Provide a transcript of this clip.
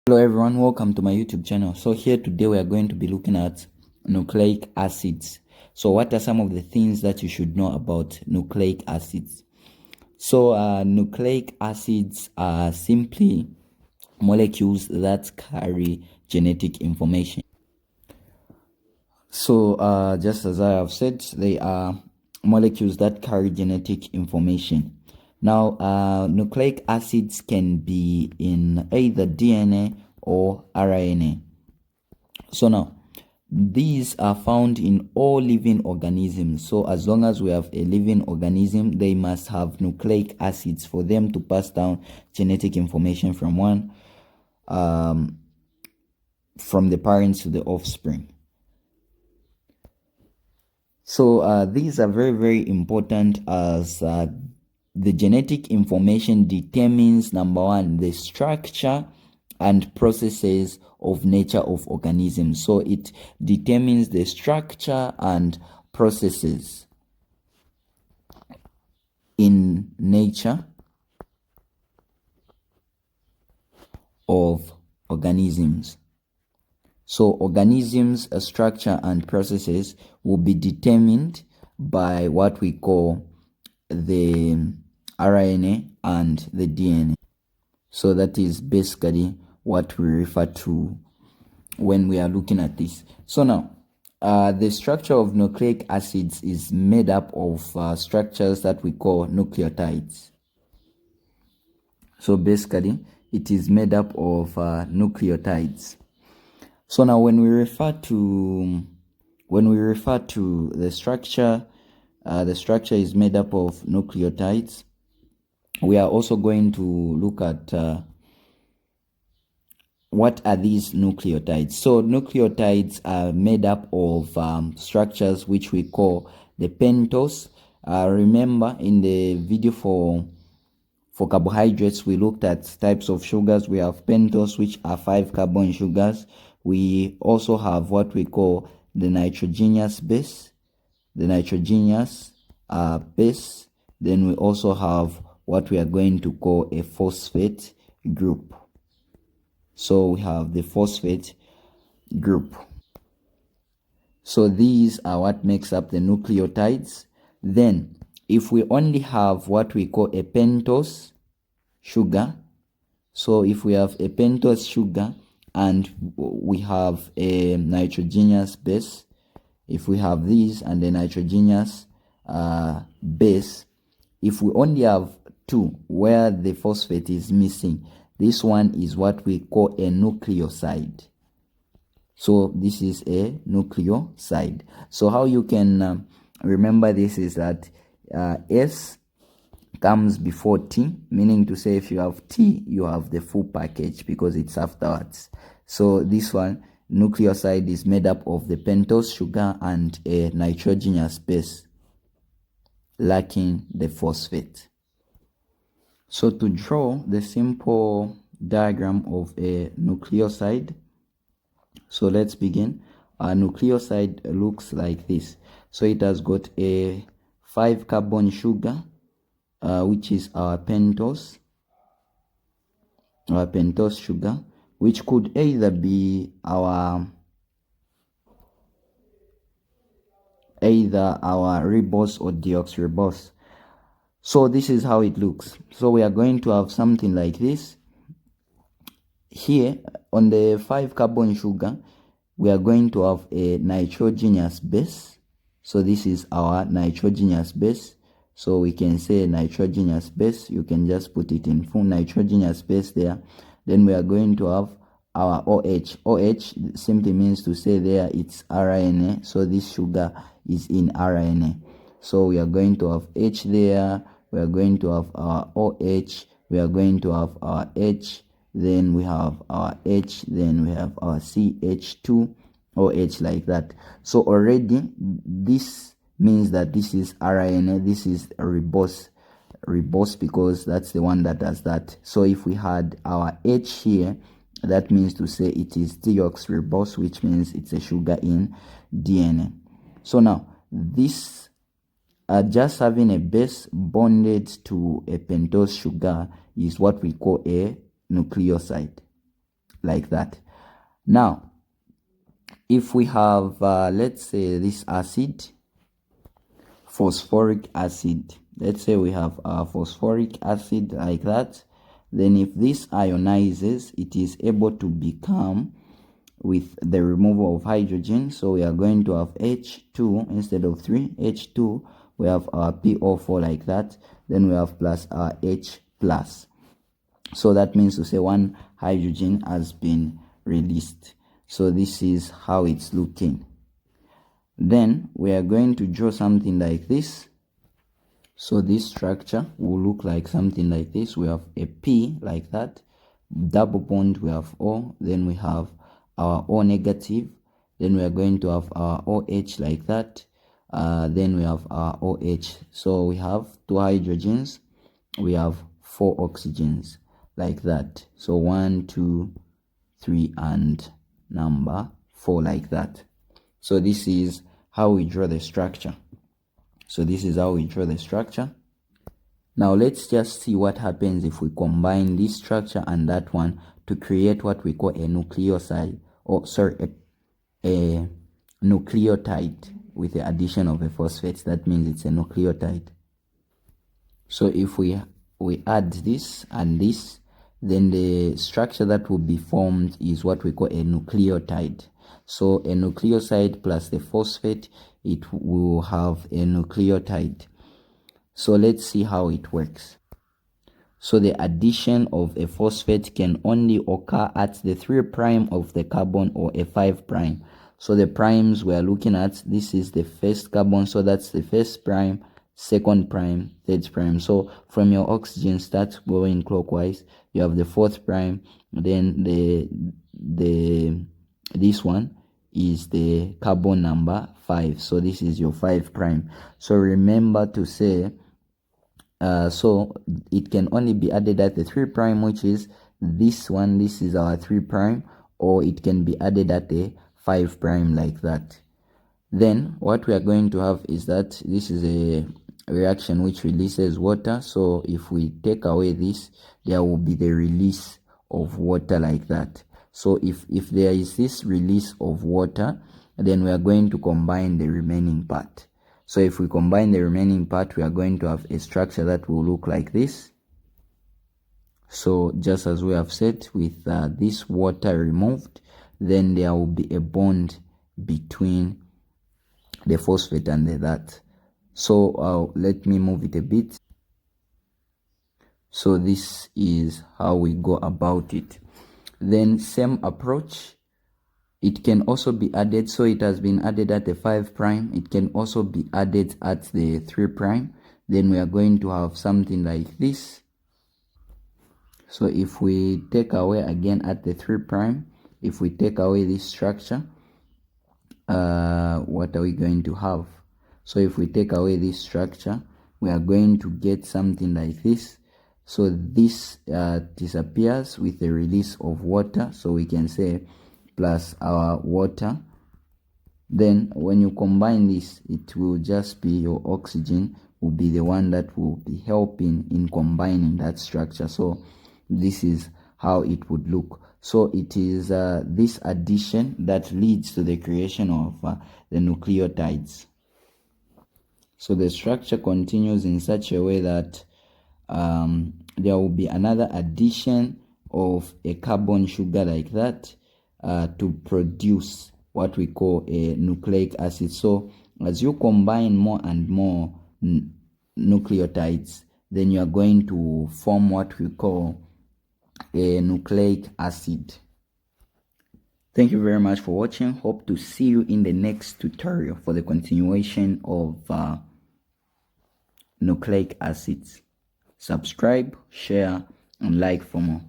Hello everyone, welcome to my YouTube channel. So here today we are going to be looking at nucleic acids. So what are some of the things that you should know about nucleic acids? So nucleic acids are simply molecules that carry genetic information. So just as I have said, they are molecules that carry genetic information. Now, nucleic acids can be in either DNA or RNA. So now, these are found in all living organisms. So as long as we have a living organism, they must have nucleic acids for them to pass down genetic information from from the parents to the offspring. So these are very, very important as the genetic information determines, number one, the structure and processes of nature of organisms. So it determines the structure and processes in nature of organisms. So organisms' structure and processes will be determined by what we call the RNA and the DNA. So that is basically what we refer to when we are looking at this. So now, the structure of nucleic acids is made up of structures that we call nucleotides. So basically, it is made up of nucleotides. So now, when we refer to the structure is made up of nucleotides. We are also going to look at what are these nucleotides. So nucleotides are made up of structures which we call the pentose. Remember in the video for carbohydrates, we looked at types of sugars. We have pentose, which are 5 carbon sugars. We also have what we call the nitrogenous base, base. Then we also have what we are going to call a phosphate group. So we have the phosphate group. So these are what makes up the nucleotides. Then if we only have what we call a pentose sugar, so if we have a pentose sugar and we have a nitrogenous base, if we have these and a nitrogenous base, if we only have two where the phosphate is missing, this one is what we call a nucleoside. So this is a nucleoside. So how you can remember this is that S comes before T, meaning to say if you have T, you have the full package because it's afterwards. So this one, nucleoside, is made up of the pentose sugar and a nitrogenous base lacking the phosphate. So to draw the simple diagram of a nucleoside, so let's begin. A nucleoside looks like this. So it has got a 5 carbon sugar, which is our pentose sugar, which could either be our ribose or deoxyribose. So this is how it looks. So we are going to have something like this. Here on the 5 carbon sugar, we are going to have a nitrogenous base. So this is our nitrogenous base. So we can say nitrogenous base. You can just put it in full nitrogenous base there. Then we are going to have our OH. OH simply means to say there it's RNA. So this sugar is in RNA. So we are going to have H there. We are going to have our OH. We are going to have our H. Then we have our H. Then we have our CH2 OH, like that. So already this means that this is RNA. This is a ribose because that's the one that does that. So if we had our H here, that means to say it is deoxyribose, which means it's a sugar in DNA. So now this just having a base bonded to a pentose sugar is what we call a nucleoside. like that. Now, if we have, let's say this acid, phosphoric acid, let's say we have phosphoric acid like that, then if this ionizes, it is able to become, with the removal of hydrogen, so we are going to have H2 instead of 3, H2, we have our PO4 like that, then we have plus our H plus. So that means to say one hydrogen has been released. So this is how it's looking. Then we are going to draw something like this. So this structure will look like something like this. We have a P like that, double bond, we have O, then we have our O negative, then we are going to have our OH like that, then we have our OH. So we have 2 hydrogens, we have 4 oxygens like that. So 1, 2, 3 and number 4 like that. So this is how we draw the structure. Now let's just see what happens if we combine this structure and that one to create what we call a nucleoside, or sorry, a nucleotide with the addition of a phosphate. That means it's a nucleotide. So if we add this and this, then the structure that will be formed is what we call a nucleotide. So a nucleoside plus the phosphate, it will have a nucleotide. So let's see how it works. So the addition of a phosphate can only occur at the 3' of the carbon or a 5'. So the primes we are looking at, this is the first carbon, so that's the first prime, second prime, third prime. So from your oxygen, start going clockwise. You have the 4th prime, then this one is the carbon number 5. So this is your 5'. So remember to say, so it can only be added at the 3', which is this one. This is our 3', or it can be added at the 5' like that. Then what we are going to have is that this is a reaction which releases water. So if we take away this, there will be the release of water like that. So if there is this release of water, then we are going to combine the remaining part. So if we combine the remaining part, we are going to have a structure that will look like this. So just as we have said, with this water removed, then there will be a bond between the phosphate and that. So let me move it a bit. So this is how we go about it. Then same approach, it can also be added. So it has been added at the 5'. It can also be added at the 3'. Then we are going to have something like this. So if we take away again at the 3', if we take away this structure, what are we going to have? So if we take away this structure, we are going to get something like this. So this disappears with the release of water. So we can say plus our water. Then when you combine this, it will just be your oxygen will be the one that will be helping in combining that structure. So this is how it would look. So it is this addition that leads to the creation of the nucleotides. So the structure continues in such a way that there will be another addition of a carbon sugar like that to produce what we call a nucleic acid. So as you combine more and more nucleotides, then you are going to form what we call a nucleic acid. Thank you very much for watching. Hope to see you in the next tutorial for the continuation of nucleic acids. Subscribe, share, and like for more.